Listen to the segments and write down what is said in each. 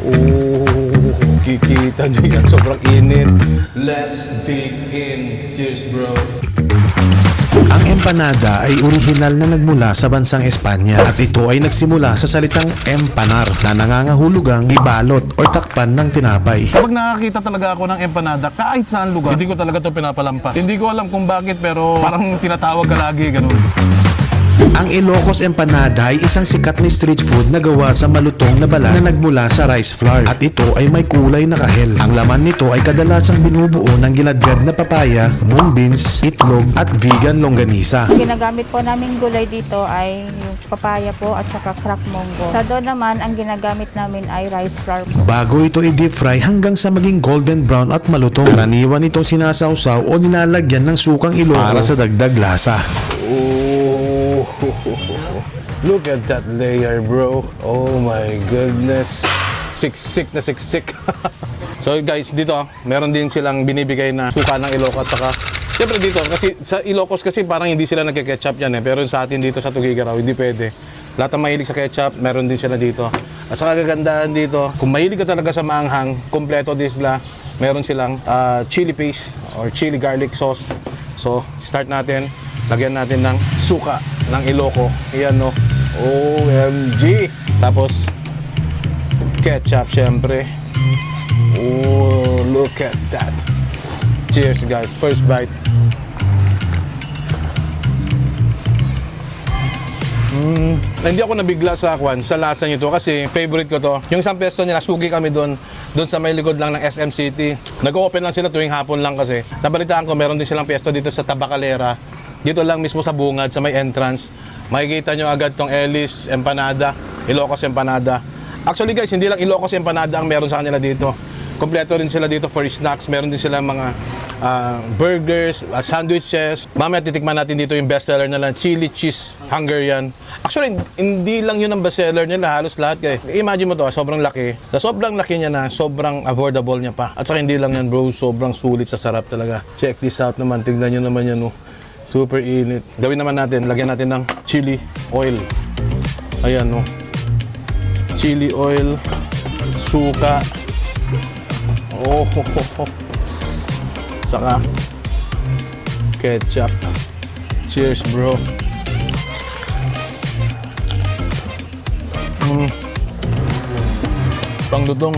Oh, kikita nyo yan. Sobrang init. Let's dig in. Cheers, bro. Ang empanada ay orihinal na nagmula sa bansang Espanya at ito ay nagsimula sa salitang empanar na nangangahulugang ibalot o takpan ng tinapay. Kapag nakakita talaga ako ng empanada, kahit saan lugar, hindi ko talaga ito pinapalampas. Hindi ko alam kung bakit, pero parang tinatawag ka lagi, ganun. Ang Ilocos Empanada ay isang sikat na street food na gawa sa malutong na balat na nagmula sa rice flour at ito ay may kulay na kahel. Ang laman nito ay kadalasang binubuo ng ginadgad na papaya, mung beans, itlog at vegan longganisa. Ginagamit po naming gulay dito ay yung papaya po at saka crack mongo. Sa doon naman, ang ginagamit namin ay rice flour po. Bago ito i-deep fry hanggang sa maging golden brown at malutong, karaniwan itong sinasawsaw o nilalagyan ng sukang Ilocos para sa dagdag lasa. Oh, look at that layer, bro. Oh my goodness. Siksik na siksik. So guys, dito meron din silang binibigay na suka ng Ilocos at saka siyempre dito kasi sa Ilocos kasi parang hindi sila nagke-ketchup yan pero sa atin dito sa Tuguegarao hindi pwede. Lahat ng mahilig sa ketchup, meron din sila dito. At saka kagandahan dito, kung mahilig ka talaga sa maanghang, kompleto din sila. Meron silang chili paste or chili garlic sauce. So, start natin. Lagyan natin ng suka ng Iloco. Ayan, no. OMG! Tapos, ketchup, syempre. Oh, look at that. Cheers, guys. First bite. Hindi ako nabigla sa lasa nito kasi favorite ko to. Yung isang pesto nila, sugi kami doon sa may likod lang ng SM City. Nag-open lang sila tuwing hapon lang kasi. Nabalitaan ko, meron din silang pesto dito sa Tabacalera. Dito lang mismo sa bungad, sa may entrance. Makikita nyo agad tong Ellis Empanada, Ilocos Empanada. Actually guys, hindi lang Ilocos Empanada ang meron sa kanila dito. Kompleto rin sila dito for snacks. Meron din sila mga burgers, sandwiches. Mamaya titikman natin dito yung bestseller nila, chili cheese Hungarian. Actually, hindi lang yun ang bestseller nila, halos lahat kayo. Imagine mo to, sobrang laki. Sa sobrang laki niya na, sobrang affordable niya pa. At saka hindi lang yan bro, sobrang sulit sa sarap talaga. Check this out naman, tignan nyo naman yan. No? Super init. Gawin naman natin, lagyan natin ng chili oil. Ayan no. Chili oil, suka. Oh, saka ketchup. Cheers, bro. Panglutong.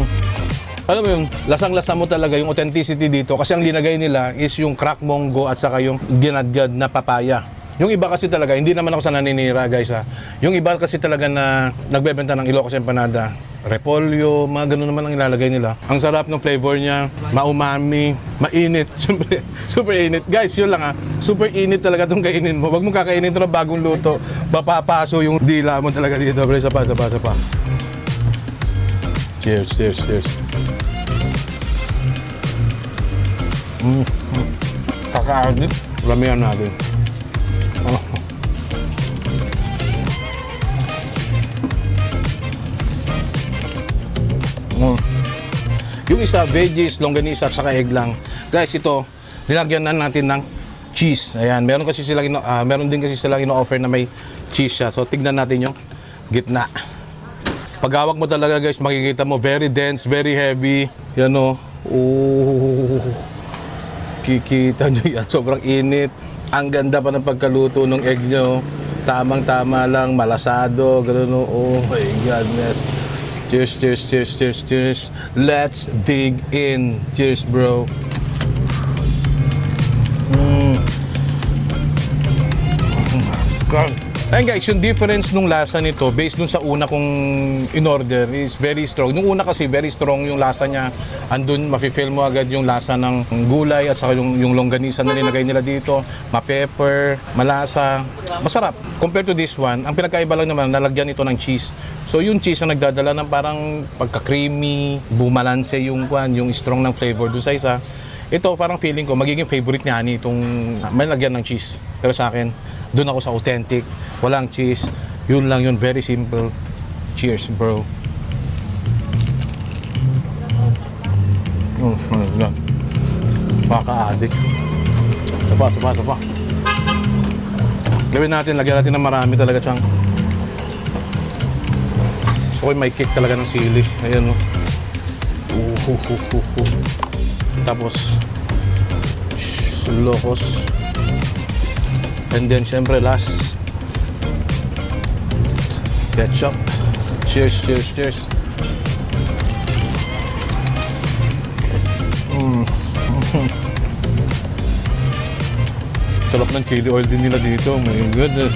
Alam mo yun, lasang-lasa mo talaga yung authenticity dito kasi ang linagay nila is yung crack mongo at saka yung ginadgad na papaya. Yung iba kasi talaga, hindi naman ako sa naninira guys ha. Yung iba kasi talaga na nagbebenta ng Ilocos Empanada, repolyo, mga ganun naman ang ilalagay nila. Ang sarap ng flavor niya, maumami, mainit. Siyempre, super init. Guys, yun lang ha. Super init talaga itong kainin mo. Huwag mo kakainin ito na bagong luto. Mapapaso yung dila mo talaga dito. Isa pa. Cheers. Kakaagit. Ramihan natin. Yung isa, veggies, longganisa, at saka egg lang. Guys, ito, nilagyan na natin ng cheese. Ayan, meron din kasi silang ino-offer na may cheese siya. So, tignan natin yung gitna. Paghawak mo talaga guys, makikita mo, very dense, very heavy. Yan o. Oh, kikita nyo yan, sobrang init. Ang ganda pa ng pagkaluto ng egg nyo. Tamang-tama lang, malasado, gano'n o. Oh my goodness. Cheers. Let's dig in. Cheers, bro. God. Ayun guys, yung difference nung lasa nito based dun sa una kong in-order is very strong. Nung una kasi very strong yung lasa niya. Andun mafe-feel mo agad yung lasa ng gulay at saka yung longganisa na nilagay nila dito. Ma-pepper, malasa, masarap. Compared to this one, ang pinagkaiba lang naman nalagyan ito ng cheese. So yung cheese ang nagdadala ng parang pagka-creamy, bumalanse yung strong ng flavor dun sa isa. Ito parang feeling ko magiging favorite niya ni itong may lagyan ng cheese. Pero sa akin, doon ako sa authentic, walang cheese. Yun lang yun, very simple. Cheers, bro. Oh my God. Paka-addict. Sapa. Gawin natin, lagyan natin ng marami talaga siyang. So may kick talaga ng sili. Ayan, no. Tapos Ilocos. And then syempre last, ketchup. Cheers, cheers, cheers. Sarap ng chili oil din nila dito. My goodness.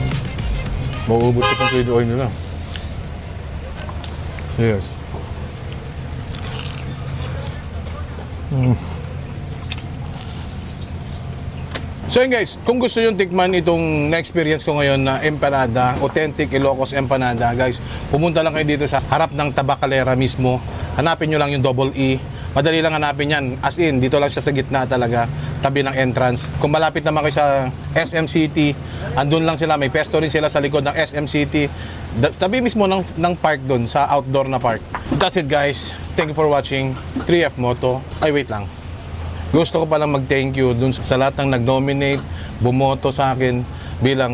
Mauubos ko ng chili oil nila. Yes. So yun guys, kung gusto nyo tikman itong na-experience ko ngayon na empanada, authentic Ilocos empanada, guys, pumunta lang kayo dito sa harap ng Tabacalera mismo. Hanapin nyo lang yung double E. Madali lang hanapin yan. As in, dito lang siya sa gitna talaga, tabi ng entrance. Kung malapit naman kayo sa SM City, andun lang sila. May pesto rin sila sa likod ng SM City. Tabi mismo ng park dun, sa outdoor na park. That's it guys. Thank you for watching 3F Moto. Ay, wait lang. Gusto ko palang mag-thank you dun sa lahat ng nag-nominate, bumoto sa akin bilang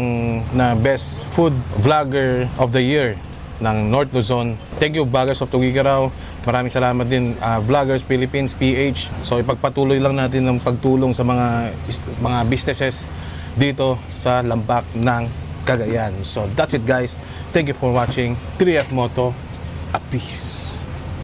na Best Food Vlogger of the Year ng North Luzon. Thank you, Vloggers of Tugigaraw. Maraming salamat din, Vloggers Philippines PH. So ipagpatuloy lang natin ng pagtulong sa mga businesses dito sa Lampak ng Cagayan. So that's it guys. Thank you for watching 3F Moto. A peace.